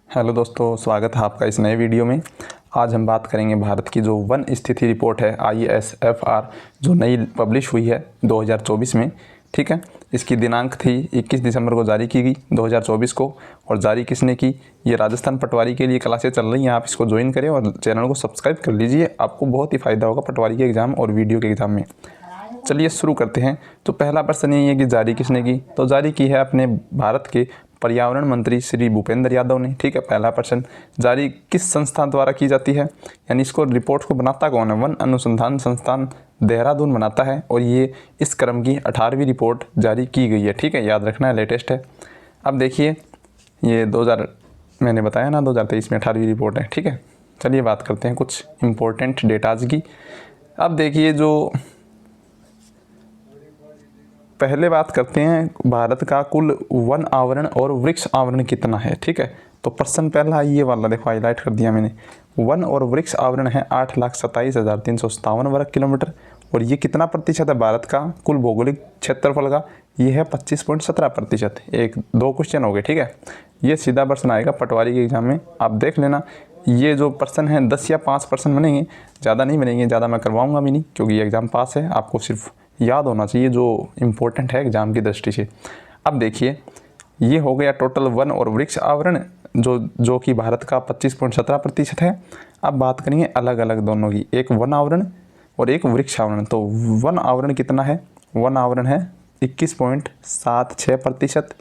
Hello दोस्तों, स्वागत है आपका इस नए वीडियो में। आज हम बात करेंगे भारत की जो वन स्थिति रिपोर्ट है ISFR, जो नई पब्लिश हुई है 2024 में। ठीक है, इसकी दिनांक थी 21 दिसंबर को जारी की गई 2024 को। और जारी किसने की? ये राजस्थान पटवारी के लिए क्लासेस चल रही हैं, आप इसको ज्वाइन करें और चैनल को सब्सक्राइब कर लीजिए। आपको बहुत ही फ़ायदा होगा पटवारी के एग्ज़ाम और वीडियो के एग्ज़ाम में। चलिए शुरू करते हैं। तो पहला प्रश्न ये है कि जारी किसने की? तो जारी की है अपने भारत के पर्यावरण मंत्री श्री भूपेंद्र यादव ने। ठीक है, पहला प्रश्न, जारी किस संस्था द्वारा की जाती है? यानी इसको रिपोर्ट को बनाता कौन है? वन अनुसंधान संस्थान देहरादून बनाता है। और ये इस क्रम की 18वीं रिपोर्ट जारी की गई है। ठीक है, याद रखना है, लेटेस्ट है। अब देखिए, ये 2000 मैंने बताया ना 2023 में 18वीं रिपोर्ट है। ठीक है, चलिए बात करते हैं कुछ इम्पोर्टेंट डेटाज की। अब देखिए, जो पहले बात करते हैं भारत का कुल वन आवरण और वृक्ष आवरण कितना है। ठीक है, तो प्रश्न पहला ये वाला देखो, हाईलाइट कर दिया मैंने। वन और वृक्ष आवरण है 8,27,357 वर्ग किलोमीटर। और ये कितना प्रतिशत है भारत का कुल भौगोलिक क्षेत्रफल का? ये है 25.17%। एक दो क्वेश्चन हो गए। ठीक है, ये सीधा प्रश्न आएगा पटवारी के एग्जाम में, आप देख लेना। ये जो प्रश्न है 10 या 5 प्रश्न बनेंगे, ज़्यादा नहीं बनेंगे। ज़्यादा मैं करवाऊँगा भी नहीं, क्योंकि ये एग्ज़ाम पास है। आपको सिर्फ याद होना चाहिए जो इम्पोर्टेंट है एग्ज़ाम की दृष्टि से। अब देखिए, ये हो गया टोटल वन और वृक्ष आवरण, जो कि भारत का 25.17% है। अब बात करेंगे अलग अलग दोनों की, एक वन आवरण और एक वृक्ष आवरण। तो वन आवरण कितना है? वन आवरण है 21.76%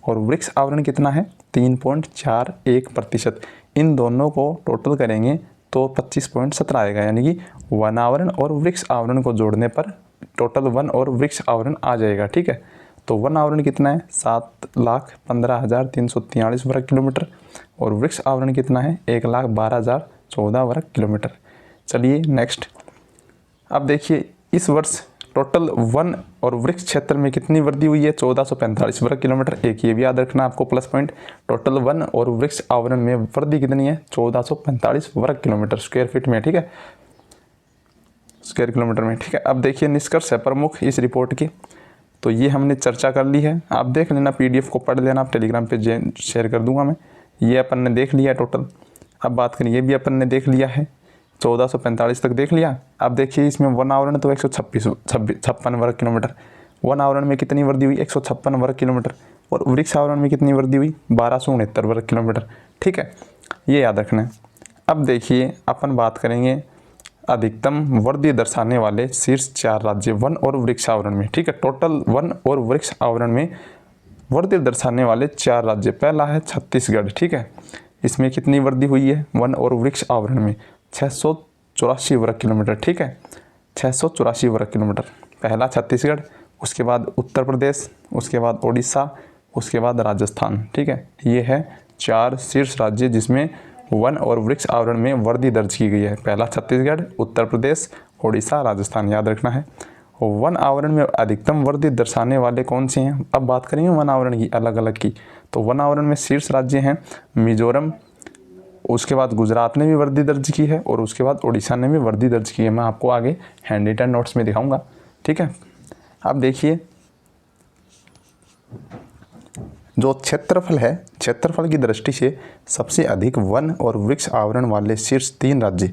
और वृक्ष आवरण कितना है? 3.41%। इन दोनों को टोटल करेंगे तो 25.17 आएगा। यानी कि वन आवरण और वृक्ष आवरण को जोड़ने पर टोटल वन और वृक्ष आवरण आ जाएगा। ठीक है, तो वन आवरण कितना है? 7,15,343 वर्ग किलोमीटर। और वृक्ष आवरण कितना है? 1,12,014 वर्ग किलोमीटर। चलिए नेक्स्ट। अब देखिए, इस वर्ष टोटल वन और वृक्ष क्षेत्र में कितनी वृद्धि हुई है? 1445 वर्ग किलोमीटर। एक ये भी याद रखना आपको प्लस पॉइंट। टोटल वन और वृक्ष आवरण में वृद्धि कितनी है? 1445 वर्ग किलोमीटर स्क्वायर फीट में। ठीक है, स्क्वायर किलोमीटर में। ठीक है, अब देखिए निष्कर्ष है प्रमुख इस रिपोर्ट के। तो ये हमने चर्चा कर ली है, आप देख लेना, PDF को पढ़ लेना। आप टेलीग्राम पे शेयर कर दूंगा मैं। ये अपन ने देख लिया टोटल। अब बात करें, ये भी अपन ने देख लिया है, 1445 तक देख लिया। अब देखिए, इसमें वन आवरण तो 156 वर्ग किलोमीटर। वन आवरण में कितनी वृद्धि हुई? 156 वर्ग किलोमीटर। और वृक्ष आवरण में कितनी वृद्धि हुई? 1269 वर्ग किलोमीटर। ठीक है, ये याद रखना है। अब देखिए, अपन बात करेंगे अधिकतम वृद्धि दर्शाने वाले शीर्ष 4 राज्य वन और वृक्ष आवरण में। ठीक है, टोटल वन और वृक्ष आवरण में वृद्धि दर्शाने वाले 4 राज्य। पहला है छत्तीसगढ़। ठीक है, इसमें कितनी वृद्धि हुई है वन और वृक्ष आवरण में? 684 वर्ग किलोमीटर। ठीक है, 684 वर्ग किलोमीटर पहला छत्तीसगढ़, उसके बाद उत्तर प्रदेश, उसके बाद उड़ीसा, उसके बाद राजस्थान। ठीक है, ये है 4 शीर्ष राज्य जिसमें वन और वृक्ष आवरण में वृद्धि दर्ज की गई है। पहला छत्तीसगढ़, उत्तर प्रदेश, उड़ीसा, राजस्थान, याद रखना है। वन आवरण में अधिकतम वृद्धि दर्शाने वाले कौन से हैं? अब बात करेंगे वन आवरण की अलग अलग की। तो वन आवरण में शीर्ष राज्य हैं मिजोरम, उसके बाद गुजरात ने भी वृद्धि दर्ज की है, और उसके बाद उड़ीसा ने भी वृद्धि दर्ज की है। मैं आपको आगे हैंड रिटन नोट्स में दिखाऊंगा। ठीक है, अब देखिए, जो क्षेत्रफल है, क्षेत्रफल की दृष्टि से सबसे अधिक वन और वृक्ष आवरण वाले शीर्ष 3 राज्य।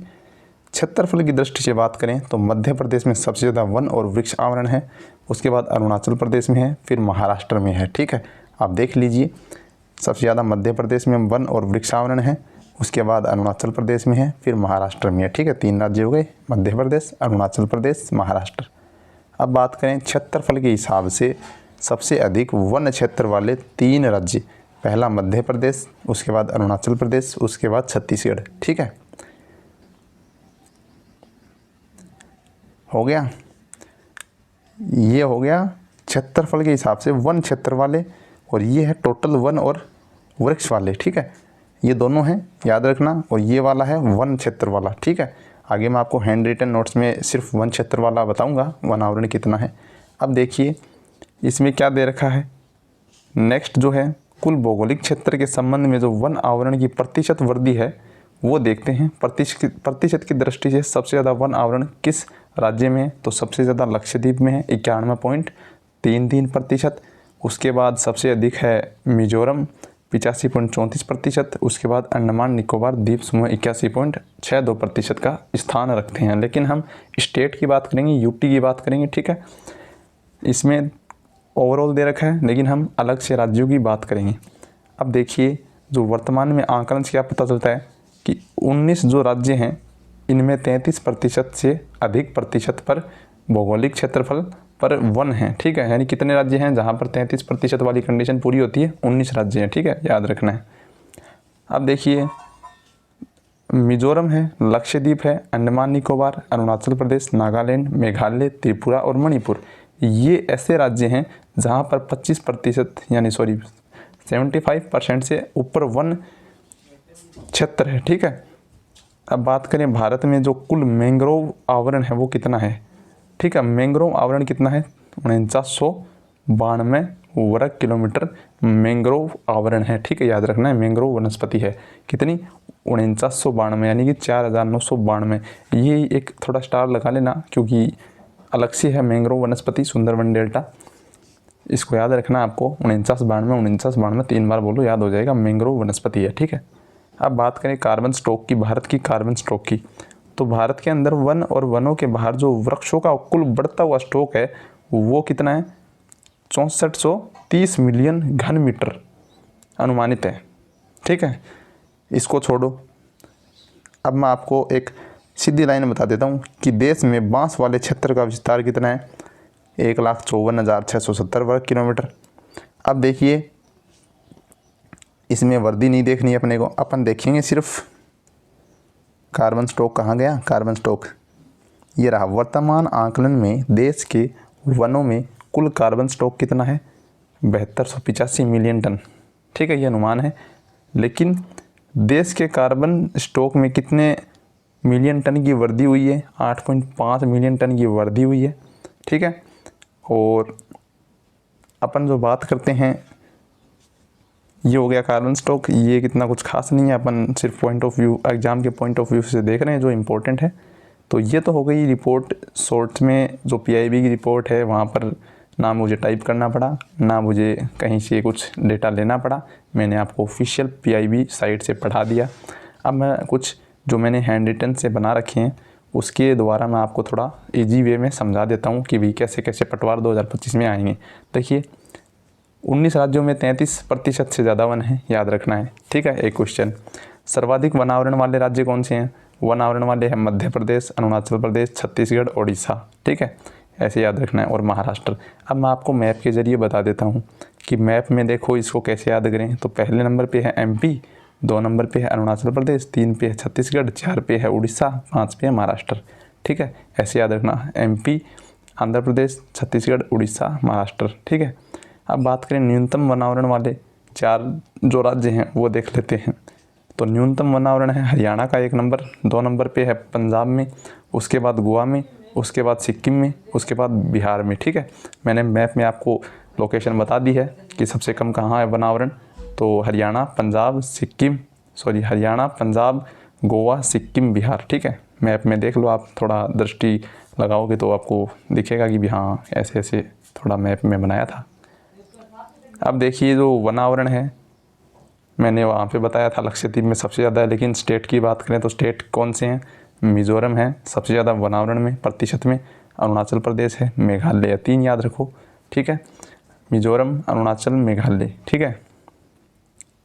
क्षेत्रफल की दृष्टि से बात करें तो मध्य प्रदेश में सबसे ज़्यादा वन और वृक्ष आवरण है, उसके बाद अरुणाचल प्रदेश में है, फिर महाराष्ट्र में है। ठीक है, आप देख लीजिए, सबसे ज़्यादा मध्य प्रदेश में वन और वृक्ष आवरण है, उसके बाद अरुणाचल प्रदेश में है, फिर महाराष्ट्र में है। ठीक है, 3 राज्य हो गए, मध्य प्रदेश, अरुणाचल प्रदेश, महाराष्ट्र। अब बात करें क्षेत्रफल के हिसाब से सबसे अधिक वन क्षेत्र वाले 3 राज्य। पहला मध्य प्रदेश, उसके बाद अरुणाचल प्रदेश, उसके बाद छत्तीसगढ़। ठीक है, हो गया। ये हो गया क्षेत्रफल के हिसाब से वन क्षेत्र वाले, और ये है टोटल वन और वृक्ष वाले। ठीक है, ये दोनों हैं, याद रखना। और ये वाला है वन क्षेत्र वाला। ठीक है, आगे मैं आपको हैंड रिटन नोट्स में सिर्फ वन क्षेत्र वाला बताऊंगा वन आवरण कितना है। अब देखिए, इसमें क्या दे रखा है। नेक्स्ट जो है, कुल भौगोलिक क्षेत्र के संबंध में जो वन आवरण की प्रतिशत वृद्धि है वो देखते हैं। प्रतिशत की दृष्टि से सबसे ज़्यादा वन आवरण किस राज्य में है? तो सबसे ज़्यादा लक्षद्वीप में है, 91.33%। उसके बाद सबसे अधिक है मिजोरम, 85.34%। उसके बाद अंडमान निकोबार द्वीप समूह 81.62% का स्थान रखते हैं। लेकिन हम स्टेट की बात करेंगे, यूटी की बात करेंगे, ठीक है। इसमें ओवरऑल दे रखा है, लेकिन हम अलग से राज्यों की बात करेंगे। अब देखिए, जो वर्तमान में आंकलन से क्या पता चलता है कि 19 जो राज्य हैं इनमें 33% से अधिक प्रतिशत पर भौगोलिक क्षेत्रफल पर वन है, ठीक है। यानी कितने राज्य हैं जहाँ पर 33% वाली कंडीशन पूरी होती है? 19 राज्य हैं, ठीक है, याद रखना है। अब देखिए, मिजोरम है, लक्षद्वीप है, अंडमान निकोबार, अरुणाचल प्रदेश, नागालैंड, मेघालय, त्रिपुरा और मणिपुर, ये ऐसे राज्य हैं जहाँ पर 25% यानी 75% से ऊपर वन क्षेत्र है, ठीक है। अब बात करें भारत में जो कुल मैंग्रोव आवरण है वो कितना है, ठीक है। मैंग्रोव आवरण कितना है? 4992 वर्ग किलोमीटर मैंग्रोव आवरण है, ठीक है, याद रखना है। मैंग्रोव वनस्पति है कितनी? 4992 यानी कि 4992। ये एक थोड़ा स्टार लगा लेना क्योंकि अलग से है मैंग्रोव वनस्पति, सुंदरबन डेल्टा, इसको याद रखना आपको। 4992 3 बार बोलो, याद हो जाएगा। मैंग्रोव वनस्पति है, ठीक है। अब बात करें कार्बन स्टॉक की, भारत की कार्बन स्टॉक की, तो भारत के अंदर वन और वनों के बाहर जो वृक्षों का कुल बढ़ता हुआ स्टॉक है वो कितना है? 6430 मिलियन घन मीटर अनुमानित है, ठीक है। इसको छोड़ो, अब मैं आपको एक सीधी लाइन बता देता हूँ कि देश में बांस वाले क्षेत्र का विस्तार कितना है? 1,54,670 वर्ग किलोमीटर। अब देखिए, इसमें वर्दी नहीं देखनी है अपने को, अपन देखेंगे सिर्फ कार्बन स्टॉक। कहाँ गया कार्बन स्टॉक? ये रहा। वर्तमान आंकलन में देश के वनों में कुल कार्बन स्टॉक कितना है? 7285 मिलियन टन, ठीक है, ये अनुमान है। लेकिन देश के कार्बन स्टॉक में कितने मिलियन टन की वृद्धि हुई है? 8.5 मिलियन टन की वृद्धि हुई है, ठीक है। और अपन जो बात करते हैं, ये हो गया कार्बन स्टॉक। ये कितना कुछ खास नहीं है, अपन सिर्फ पॉइंट ऑफ व्यू, एग्जाम के पॉइंट ऑफ व्यू से देख रहे हैं जो इम्पोर्टेंट है। तो ये तो हो गई रिपोर्ट। शॉर्ट में जो पीआईबी की रिपोर्ट है वहाँ पर ना मुझे टाइप करना पड़ा, ना मुझे कहीं से कुछ डेटा लेना पड़ा, मैंने आपको ऑफिशियल पीआईबी साइट से पढ़ा दिया। अब मैं कुछ जो मैंने हैंड रिटन से बना रखे हैं उसके द्वारा मैं आपको थोड़ा ईजी वे में समझा देता हूँ कि भाई कैसे कैसे पटवार 2025 में आएंगे। देखिए, 19 राज्यों में 33% से ज़्यादा वन है, याद रखना है, ठीक है। एक क्वेश्चन, सर्वाधिक वनावरण वाले राज्य कौन से हैं? वनावरण वाले हैं मध्य प्रदेश, अरुणाचल प्रदेश, छत्तीसगढ़, ओडिशा, ठीक है, ऐसे याद रखना है, और महाराष्ट्र। अब मैं आपको मैप के ज़रिए बता देता हूँ कि मैप में देखो इसको कैसे याद करें। तो पहले नंबर पे है एमपी, 2 नंबर पे है अरुणाचल प्रदेश, 3 पे है छत्तीसगढ़, 4 पे है उड़ीसा, 5 पे है महाराष्ट्र, ठीक है, ऐसे याद रखना। एमपी, आंध्र प्रदेश, छत्तीसगढ़, उड़ीसा, महाराष्ट्र, ठीक है। अब बात करें न्यूनतम वनावरण वाले 4 जो राज्य हैं वो देख लेते हैं। तो न्यूनतम वनावरण है हरियाणा का 1 नंबर, 2 नंबर पे है पंजाब में, उसके बाद गोवा में, उसके बाद सिक्किम में, उसके बाद बिहार में, ठीक है। मैंने मैप में आपको लोकेशन बता दी है कि सबसे कम कहाँ है वनावरण। तो हरियाणा, पंजाब, गोवा, सिक्किम, बिहार, ठीक है। मैप में देख लो आप, थोड़ा दृष्टि लगाओगे तो आपको दिखेगा कि भी हाँ ऐसे ऐसे थोड़ा मैप में बनाया था। अब देखिए, जो वनावरण है मैंने वहाँ पे बताया था लक्षद्वीप में सबसे ज़्यादा है। लेकिन स्टेट की बात करें तो स्टेट कौन से हैं? मिजोरम है सबसे ज़्यादा वनावरण में प्रतिशत में, अरुणाचल प्रदेश है, मेघालय, 3 याद रखो, ठीक है। मिजोरम, अरुणाचल, मेघालय, ठीक है।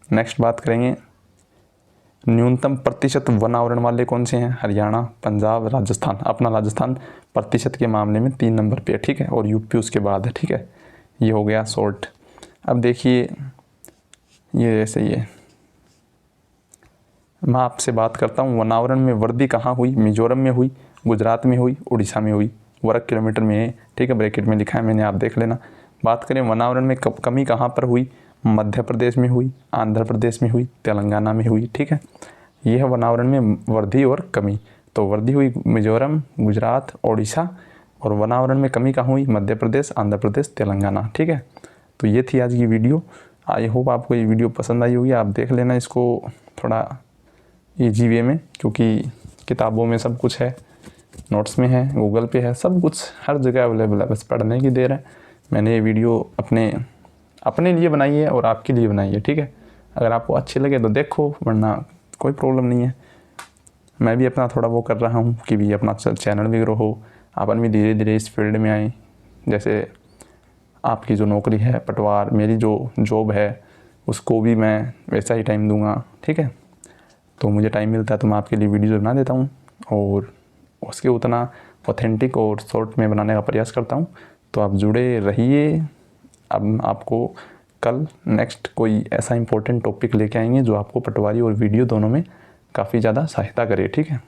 नेक्स्ट बात करेंगे, न्यूनतम प्रतिशत वनावरण वाले कौन से हैं? हरियाणा, पंजाब, राजस्थान। अपना राजस्थान प्रतिशत के मामले में 3 नंबर पे है, ठीक है, और यूपी उसके बाद है, ठीक है। ये हो गया शॉर्ट। अब देखिए, ये सही है, मैं आपसे बात करता हूँ वनावरण में वृद्धि कहाँ हुई? मिजोरम में हुई, गुजरात में हुई, उड़ीसा में हुई, वर्ग किलोमीटर में है, ठीक है, ब्रैकेट में लिखा है मैंने, आप देख लेना। बात करें वनावरण में कमी कहाँ पर हुई? मध्य प्रदेश में हुई, आंध्र प्रदेश में हुई, तेलंगाना में हुई, ठीक है। यह है वनावरण में वृद्धि और कमी। तो वृद्धि हुई मिजोरम, गुजरात, ओडिशा, और वनावरण में कमी कहाँ हुई? मध्य प्रदेश, आंध्र प्रदेश, तेलंगाना, ठीक है। तो ये थी आज की वीडियो। आई होप आपको ये वीडियो पसंद आई होगी। आप देख लेना इसको थोड़ा ईजी वे में, क्योंकि किताबों में सब कुछ है, नोट्स में है, गूगल पे है, सब कुछ हर जगह अवेलेबल है, बस पढ़ने की देर है। मैंने ये वीडियो अपने लिए बनाई है और आपके लिए बनाई है, ठीक है। अगर आपको अच्छे लगे तो देखो, वरना कोई प्रॉब्लम नहीं है। मैं भी अपना थोड़ा वो कर रहा हूँ कि भी अपना चैनल भी ग्रो हो, अपन भी धीरे धीरे इस फील्ड में आए। जैसे आपकी जो नौकरी है पटवार, मेरी जो जॉब है उसको भी मैं वैसा ही टाइम दूंगा, ठीक है। तो मुझे टाइम मिलता है तो मैं आपके लिए वीडियो बना देता हूँ, और उसके उतना ऑथेंटिक और शॉर्ट में बनाने का प्रयास करता हूँ। तो आप जुड़े रहिए। अब आपको कल नेक्स्ट कोई ऐसा इंपॉर्टेंट टॉपिक लेके आएंगे जो आपको पटवारी और वीडियो दोनों में काफ़ी ज़्यादा सहायता करे, ठीक है।